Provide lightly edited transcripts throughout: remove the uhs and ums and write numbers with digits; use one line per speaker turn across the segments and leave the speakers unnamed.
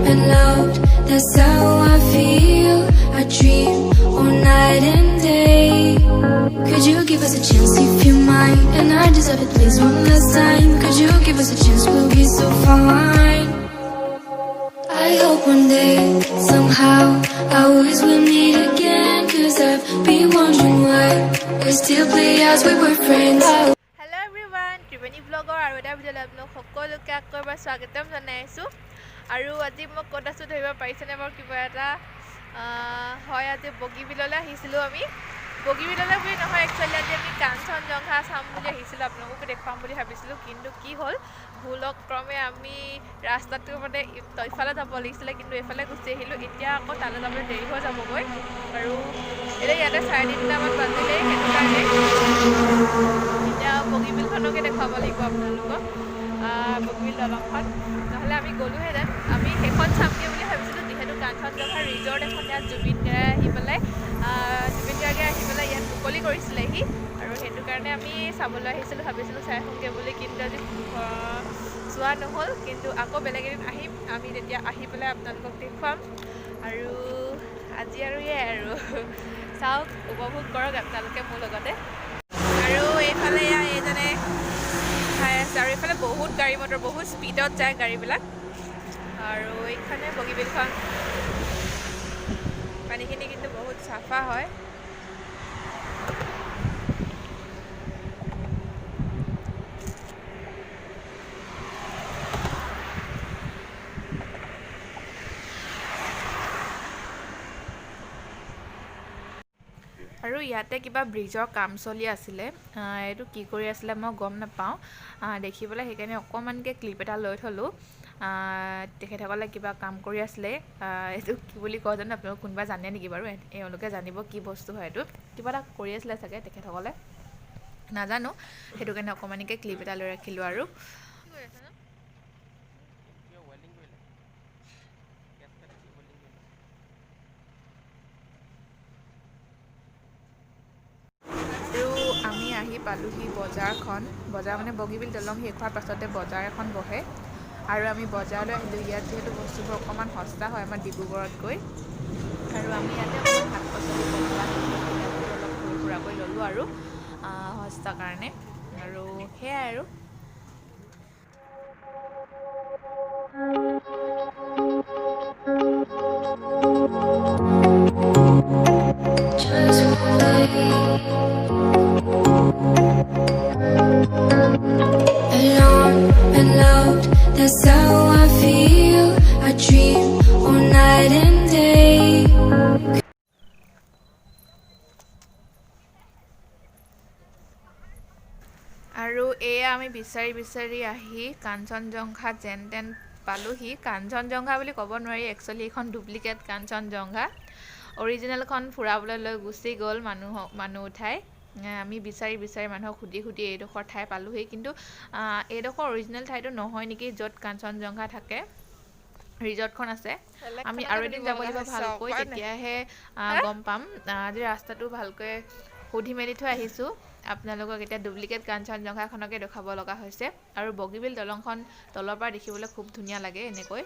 and loved, that's how I feel. I dream all night and day. Could you give us a chance if you mind? And I deserve it, please, one last time. Could you give us a chance? We'll be so fine. I hope one day, somehow, our ways will meet again. Cause I've been wondering why we still play as we were friends.
Hello everyone, Triveni vlogger আৰু এটা ভিডিঅ'লৈ আপোনালোক সকলোকে আকৌ এবাৰ স্বাগতম জনাইছোঁ আৰু আজি মই ক'ত আছোঁ ধৰিব পাৰিছেনে বাৰু কিবা এটা হয় আজি বগীবিললৈ আহিছিলোঁ আমি বগীবিললৈ বুলি নহয় একচুৱেলি আজি আমি কাঞ্চন জংঘা চাম বুলি আহিছিলোঁ আপোনালোককো দেখুৱাম বুলি ভাবিছিলোঁ কিন্তু কি হ'ল ভুলক্ৰমে আমি ৰাস্তাটো মানে ইফালে যাব লাগিছিলে কিন্তু এইফালে গুচি আহিলোঁ এতিয়া আকৌ তালৈ যাবলৈ দেৰি হৈ যাবগৈ আৰু এতিয়া ইয়াতে 3:30মান বাজিলেই সেইটো কাৰণে এতিয়া বগীবিলখনকে দেখুৱাব লাগিব আপোনালোকক বগীবিল দলংখন নহ'লে আমি গ'লোহেঁতেন আমি সেইখন চামগৈ বুলি ভাবিছিলোঁ যিহেতু কাঞ্চন জংঘা ৰিজৰ্ট এখন ইয়াত জুবিন গাৰ্গে আহি পেলাই ইয়াত মুকলি কৰিছিলেহি আৰু সেইটো কাৰণে আমি চাবলৈ আহিছিলোঁ ভাবিছিলোঁ চাই আহোঁগৈ বুলি কিন্তু আজি চোৱা নহ'ল কিন্তু আকৌ বেলেগ এদিন আহিম আমি তেতিয়া আহি পেলাই আপোনালোকক দেখুৱাম আৰু আজি আৰু এয়াই আৰু চাওক উপভোগ কৰক আপোনালোকে মোৰ লগতে আৰু এইফালে এইজনে খাই আছে আৰু এইফালে বহুত গাড়ী মটৰ বহুত স্পীডত যায় গাড়ীবিলাক আৰু এইখনে বগীবিলখন পানীখিনি কিন্তু বহুত চাফা হয় আৰু ইয়াতে কিবা ব্ৰিজৰ কাম চলি আছিলে এইটো কি কৰি আছিলে মই গম নাপাওঁ দেখিবলৈ সেইকাৰণে অকণমানকৈ ক্লিপ এটা লৈ থ'লোঁ তেখেতসকলে কিবা কাম কৰি আছিলে এইটো কি বুলি কয় জানো আপোনালোক কোনোবা জানে নেকি বাৰু এওঁলোকে জানিব কি বস্তু হয় এইটো কিবা এটা কৰি আছিলে চাগে তেখেতসকলে নাজানো সেইটো কাৰণে অকণমানকৈ ক্লিপ এটা লৈ ৰাখিলোঁ আৰু আমি আহি পালোহি বজাৰ মানে বগীবিল দলং শেষ হোৱাৰ পাছতে বজাৰ এখন বহে আৰু আমি বজাৰলৈ আহিলোঁ ইয়াত যিহেতু বস্তুবোৰ অকণমান সস্তা হয় আমাৰ ডিব্ৰুগড়তকৈ আৰু আমি ইয়াতে অকণমান শাক পাচলি অলপ সৰু সুৰাকৈ ল'লোঁ আৰু সস্তা কাৰণে আৰু সেয়াই আৰু
That's how I feel. I dream all night and day.
আৰু এয়া আমি বিচাৰি আহি কাঞ্চন জংঘা যেন তেন পালোহি কাঞ্চন জংঘা বুলি ক'ব নোৱাৰি একচুৱেলি এইখন ডুপ্লিকেট কাঞ্চন জংঘা অৰিজিনেলখন ফুৰাবলৈ লৈ গুচি গ'ল মানুহ উঠাই আমি বিচাৰি মানুহক সুধি এইডোখৰ ঠাই পালোহি কিন্তু এইডোখৰ অৰিজিনেল ঠাইটো নহয় নেকি য'ত কাঞ্চন জংঘা থাকে ৰিজৰ্টখন আছে আমি আৰু এদিন যাব লাগিব ভালকৈ তেতিয়াহে গম পাম আজি ৰাস্তাটো ভালকৈ সুধি মেলি থৈ আহিছোঁ আপোনালোকক এতিয়া ডুপ্লিকেট কাঞ্চন জংঘাখনকে দেখুৱাব লগা হৈছে আৰু বগীবিল দলংখন তলৰ পৰা দেখিবলৈ খুব ধুনীয়া লাগে এনেকৈ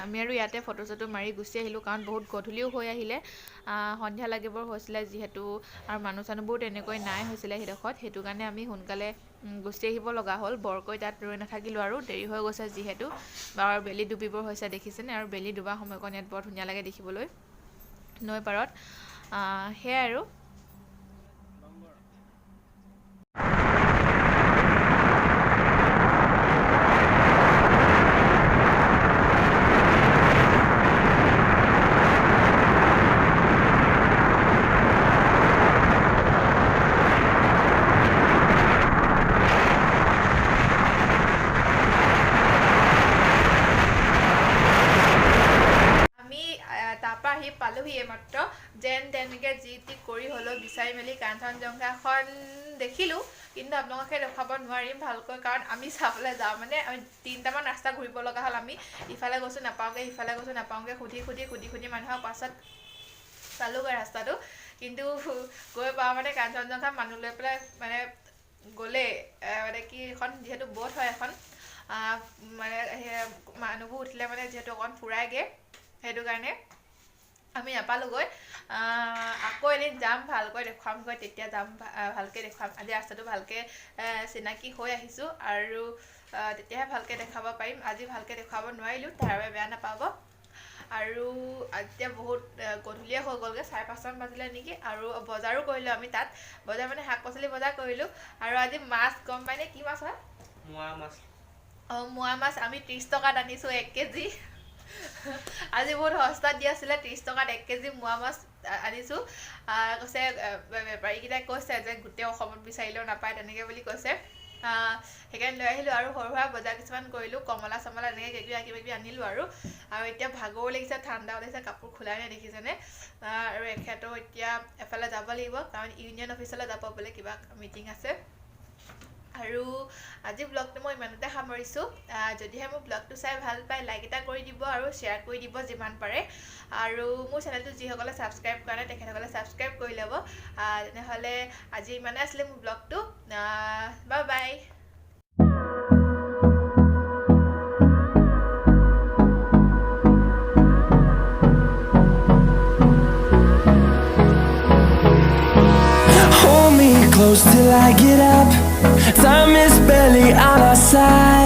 আমি আৰু ইয়াতে ফটো চটো মাৰি গুচি আহিলোঁ কাৰণ বহুত গধূলিও হৈ আহিলে সন্ধিয়া লাগিবৰ হৈছিলে যিহেতু আৰু মানুহ চানুহবোৰ তেনেকৈ নাই হৈছিলে সেইডোখৰত সেইটো কাৰণে আমি সোনকালে গুচি আহিব লগা হ'ল বৰকৈ তাত ৰৈ নাথাকিলোঁ আৰু দেৰি হৈ গৈছে যিহেতু আৰু বেলি ডুবিবৰ হৈছে দেখিছেনে আৰু বেলি ডুবা সময়কণ ইয়াত বৰ ধুনীয়া লাগে দেখিবলৈ নৈ পাৰত সেয়াই আৰু তাৰপৰা আহি পালোহি এইমাত্ৰ যেন তেনেকৈ যি টি কৰি হ'লেও বিচাৰি মেলি কাঞ্চন জংঘাখন দেখিলোঁ কিন্তু আপোনালোকে দেখুৱাব নোৱাৰিম ভালকৈ কাৰণ আমি চাবলৈ যাওঁ মানে আমি 3টামান ৰাস্তা ঘূৰিব লগা হ'ল আমি ইফালে গৈছোঁ নাপাওঁগৈ সুধি মানুহক পাছত পালোঁগৈ ৰাস্তাটো কিন্তু গৈ পাওঁ মানে কাঞ্চন জংঘা মানুহ লৈ পেলাই মানে গ'লে মানে কি এখন যিহেতু বোট হয় এখন মানে মানুহবোৰ উঠিলে মানে যিহেতু অকণ ফুৰাইগৈ সেইটো কাৰণে আমি নাপালোঁগৈ আকৌ এদিন যাম ভালকৈ দেখুৱামগৈ তেতিয়া যাম ভালকৈ দেখুৱাম আজি ৰাস্তাটো ভালকৈ চিনাকি হৈ আহিছোঁ আৰু তেতিয়াহে ভালকৈ দেখাব পাৰিম আজি ভালকৈ দেখুৱাব নোৱাৰিলোঁ তাৰ বাবে বেয়া নাপাব আৰু এতিয়া বহুত গধূলিয়ে হৈ গ'লগৈ 5:30 বাজিলে নেকি আৰু বজাৰো কৰিলোঁ আমি তাত বজাৰ মানে শাক পাচলি বজাৰ কৰিলোঁ আৰু আজি মাছ গম পাইনে কি মাছ হয় মোৱা মাছ আমি 30 টকাত আনিছোঁ 1 কেজি আজি বহুত সস্তাত দি আছিলে 30 টকাত 1 কেজি মোৱা মাছ আনিছোঁ কৈছে বেপাৰীকেইটাই কৈছে যে গোটেই অসমত বিচাৰিলেও নাপায় তেনেকৈ বুলি কৈছে সেইকাৰণে লৈ আহিলোঁ আৰু সৰু সুৰা বজাৰ কিছুমান কৰিলোঁ কমলা চমলা এনেকৈ কিবাকিবি আনিলোঁ আৰু এতিয়া ভাগৰো লাগিছে ঠাণ্ডাও লাগিছে কাপোৰ খোলাই নাই দেখিছেনে আৰু এখেতেও এতিয়া এফালে যাব লাগিব কাৰণ ইউনিয়ন অফিচলৈ যাব বোলে কিবা মিটিং আছে আৰু আজি ব্লগটো মই ইমানতে সামৰিছোঁ যদিহে মোৰ ব্লগটো চাই ভাল পায় লাইক এটা কৰি দিব আৰু শ্বেয়াৰ কৰি দিব যিমান পাৰে আৰু মোৰ চেনেলটো যিসকলে ছাবস্ক্ৰাইব কৰা নাই তেখেতসকলে ছাবস্ক্ৰাইব কৰি ল'ব তেনেহ'লে আজি ইমানে আছিলে মোৰ ব্লগটো bye bye
Hold me close till I get up. Time is barely on our side.